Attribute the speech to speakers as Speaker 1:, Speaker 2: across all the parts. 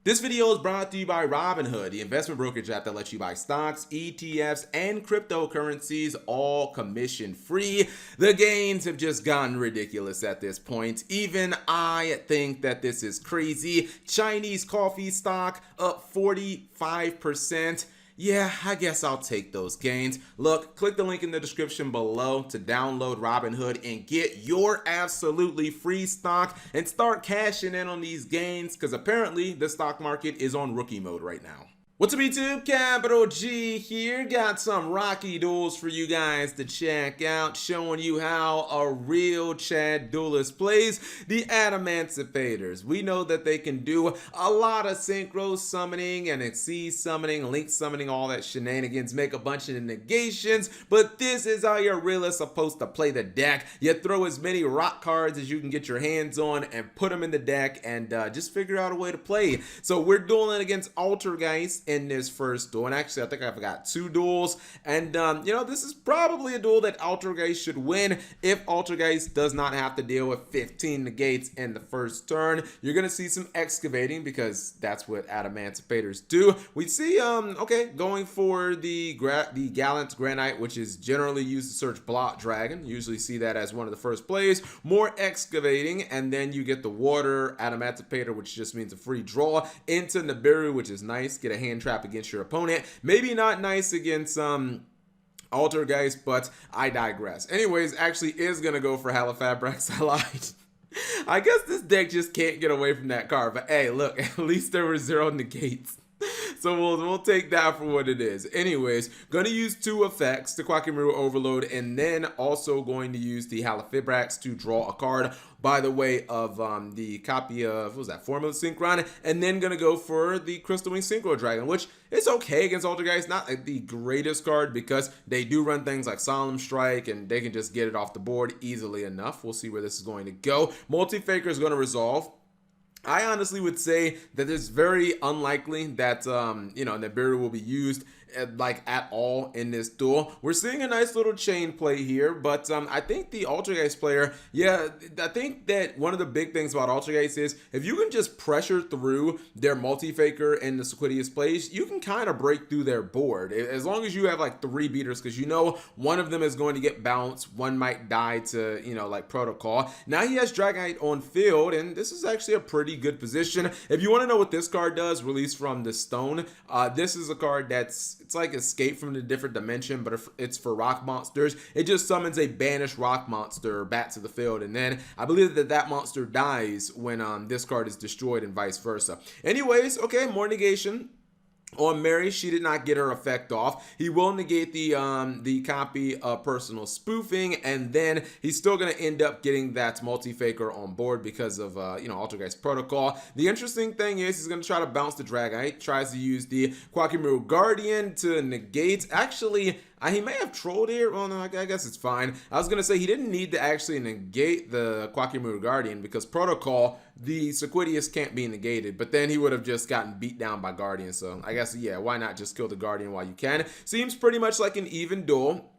Speaker 1: This video is brought to you by Robinhood, the investment brokerage app that lets you buy stocks, ETFs, and cryptocurrencies, all commission free. The gains have just gotten ridiculous at this point. Even I think that this is crazy. Chinese coffee stock up 45%. Yeah, I guess I'll take those gains. Look, click the link in the description below to download Robinhood and get your absolutely free stock and start cashing in on these gains because apparently the stock market is on rookie mode right now. What's up YouTube, Capital G here, got some Rocky duels for you guys to check out, showing you how a real Chad duelist plays the Adamantivators. We know that they can do a lot of synchro summoning and exceed summoning, link summoning, all that shenanigans, make a bunch of negations, but this is how you're really supposed to play the deck. You throw as many rock cards as you can get your hands on and put them in the deck and just figure out a way to play. So we're dueling against Altergeist in this first duel, and actually I think I've got two duels, and you know, this is probably a duel that Altergeist should win if Altergeist does not have to deal with 15 negates in the first turn. You're gonna see some excavating because that's what Adamantivators do. We see okay, going for the Gallant Granite, which is generally used to search Block Dragon. Usually see that as one of the first plays. More excavating, and then you get the Water Adamantivator, which just means a free draw into Nibiru, which is nice. Get a hand trap against your opponent. Maybe not nice against Altergeist, but I digress. Anyways, actually is gonna go for Halifabrax. I lied. I guess this deck just can't get away from that card, but hey, look, at least there were 0 negates. So we'll take that for what it is. Anyways, gonna use two effects, the Quackimaru Overload, and then also going to use the Halifabrax to draw a card by the way of the copy of, what was that, Formula Synchron, and then gonna go for the Crystal Wing Synchro Dragon, which is okay against Altergeist. Not like the greatest card because they do run things like Solemn Strike and they can just get it off the board easily enough. We'll see where this is going to go. Multi-Faker is gonna resolve. I honestly would say that it's very unlikely that you know, Nibiru will be used like at all in this duel. We're seeing a nice little chain play here, but I think the Altergeist player, yeah, I think that one of the big things about Altergeist is if you can just pressure through their Multi-Faker and the Sequidius plays, you can kind of break through their board as long as you have like 3 beaters, because you know one of them is going to get bounced, one might die to, you know, like Protocol. Now he has Dragonite on field, and this is actually a pretty good position. If you want to know what this card does, release from the stone, this is a card that's, it's like Escape from the Different Dimension, but it's for rock monsters. It just summons a banished rock monster back to the field, and then I believe that that monster dies when this card is destroyed and vice versa. Anyways, okay, more negation on Mary. She did not get her effect off. He will negate the copy of Personal Spoofing, and then he's still going to end up getting that Multi-Faker on board because of you know, Altergeist Protocol. The interesting thing is he's going to try to bounce the Dragonite, tries to use the Quackimaru Guardian to negate. Actually, he may have trolled here. Well, no, I guess it's fine. I was going to say he didn't need to actually negate the Quackimaru Guardian because Protocol, the Sequidius can't be negated, but then he would have just gotten beat down by Guardian. So I guess, yeah, why not just kill the Guardian while you can? Seems pretty much like an even duel.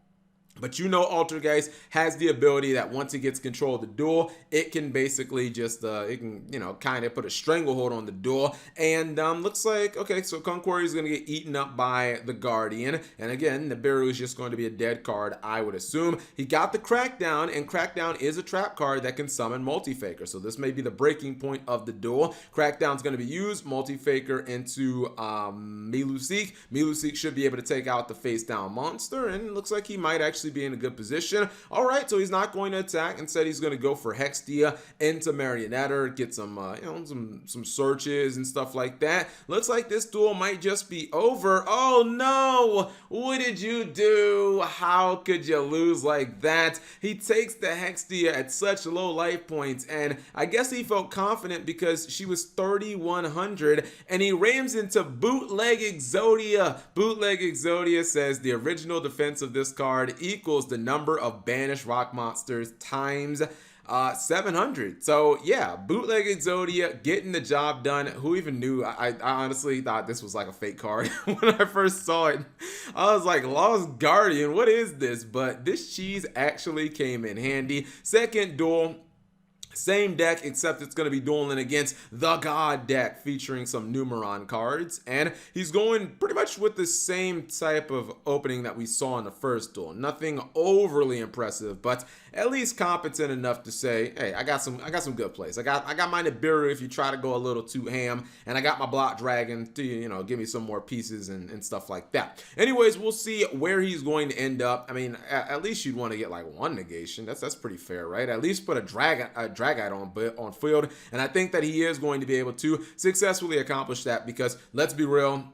Speaker 1: But you know, Altergeist has the ability that once it gets control of the duel, it can basically just, it can, you know, kind of put a stranglehold on the duel. And looks like, okay, so Conqueror is going to get eaten up by the Guardian. And again, Nibiru is just going to be a dead card, I would assume. He got the Crackdown, and Crackdown is a trap card that can summon Multi-Faker. So this may be the breaking point of the duel. Crackdown is going to be used, Multi-Faker into Miluseek. Miluseek should be able to take out the face-down monster, and it looks like he might actually be in a good position. All right, so he's not going to attack. Instead, he's going to go for Hextia into Marionetter, get some you know, some searches and stuff like that. Looks like this duel might just be over. Oh no, what did you do? How could you lose like that? He takes the Hextia at such low life points, and I guess he felt confident because she was 3,100, and he rams into Bootleg Exodia. Bootleg Exodia says the original defense of this card equals the number of banished rock monsters times 700. So yeah, Bootleg Exodia getting the job done. Who even knew? I honestly thought this was like a fake card when I first saw it. I was like, Lost Guardian, what is this? But this cheese actually came in handy. Second duel, Same deck, except it's going to be dueling against the God deck featuring some Numeron cards. And he's going pretty much with the same type of opening that we saw in the first duel. Nothing overly impressive, but at least competent enough to say, hey, I got some good plays. I got my Nibiru if you try to go a little too ham, and I got my Block Dragon to, you know, give me some more pieces and stuff like that. Anyways, we'll see where he's going to end up. I mean, at least you'd want to get like one negation. That's pretty fair, right? At least put a Dragite on field, and I think that he is going to be able to successfully accomplish that because, let's be real,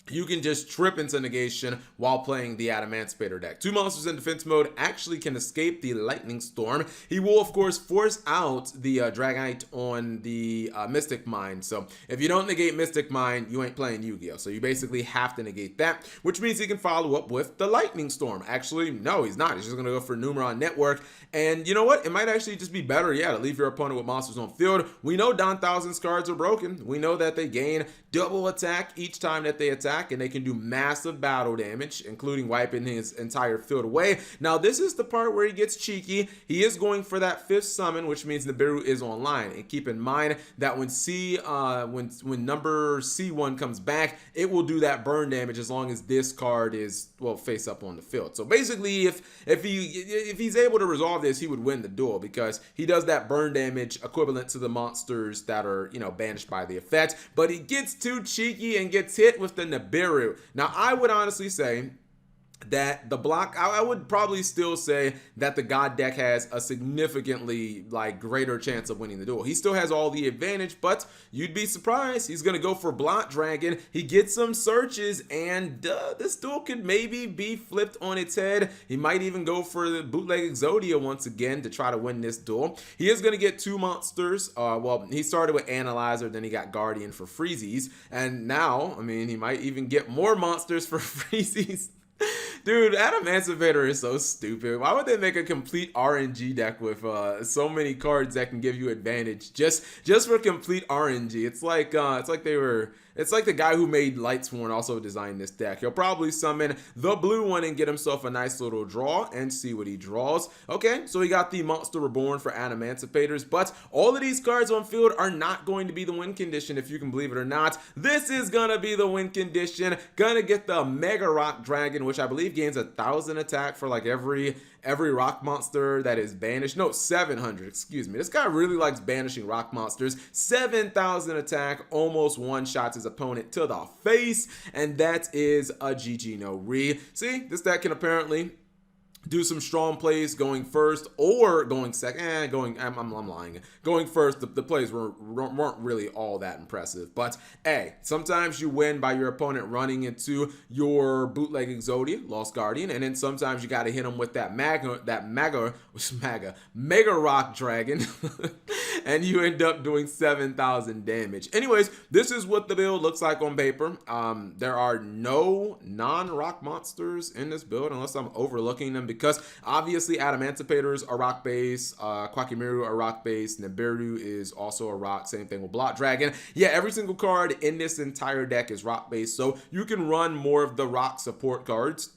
Speaker 1: you can just trip into negation while playing the Adamancipator deck. Two monsters in defense mode actually can escape the Lightning Storm. He will, of course, force out the Dragite on the Mystic Mine. So if you don't negate Mystic Mine, you ain't playing Yu-Gi-Oh! So you basically have to negate that, which means he can follow up with the Lightning Storm. Actually, no, he's not. He's just going to go for Numeron Network. And you know what? It might actually just be better, yeah, to leave your opponent with monsters on field. We know Don Thousand's cards are broken. We know that they gain double attack each time that they attack, and they can do massive battle damage, including wiping his entire field away. Now, this is the part where he gets cheeky. He is going for that 5th summon, which means Nibiru is online. And keep in mind that when number C1 comes back, it will do that burn damage as long as this card is, well, face up on the field. So basically, if he's able to resolve this, he would win the duel because he does that burn damage equivalent to the monsters that are, you know, banished by the effect. But he gets too cheeky and gets hit with the Nibiru. Now, I would honestly say that the block, I would probably still say that the God deck has a significantly like greater chance of winning the duel. He still has all the advantage, but you'd be surprised. He's going to go for Block Dragon. He gets some searches, and this duel could maybe be flipped on its head. He might even go for the Bootleg Exodia once again to try to win this duel. He is going to get 2 monsters. Well, he started with Analyzer, then he got Guardian for freezies, and now, I mean, he might even get more monsters for freezies. Dude, Adamancipator is so stupid. Why would they make a complete RNG deck with so many cards that can give you advantage just for complete RNG? It's like the guy who made Lightsworn also designed this deck. He'll probably summon the blue one and get himself a nice little draw and see what he draws. Okay, so he got the Monster Reborn for Adamancipators, but all of these cards on field are not going to be the win condition, if you can believe it or not. This is gonna be the win condition. Gonna get the Mega Rock Dragon, which I believe gains 1,000 attack for like every rock monster that is banished. No, 700, excuse me. This guy really likes banishing rock monsters. 7,000 attack, almost one-shots his opponent to the face, and that is a GG no re. See, this deck can apparently do some strong plays going first or going second. I'm lying. Going first, the plays weren't really all that impressive. But hey, sometimes you win by your opponent running into your Bootleg Exodia, Lost Guardian, and then sometimes you got to hit them with that Mega Rock Dragon, and you end up doing 7,000 damage. Anyways, this is what the build looks like on paper. There are no non-rock monsters in this build unless I'm overlooking them, because obviously Adamancipators are rock base, Kwakemiru are rock base, Nibiru is also a rock, same thing with Block Dragon. Yeah, every single card in this entire deck is rock base, so you can run more of the rock support cards,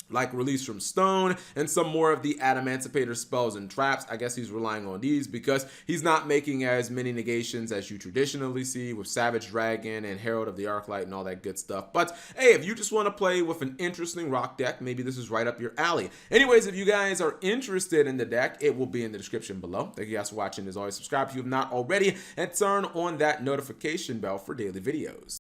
Speaker 1: like Release from Stone, and some more of the Adamancipator spells and traps. I guess he's relying on these because he's not making as many negations as you traditionally see with Savage Dragon and Herald of the Arclight and all that good stuff. But hey, if you just want to play with an interesting rock deck, maybe this is right up your alley. Anyways, if you guys are interested in the deck, it will be in the description below. Thank you guys for watching. As always, subscribe if you have not already, and turn on that notification bell for daily videos.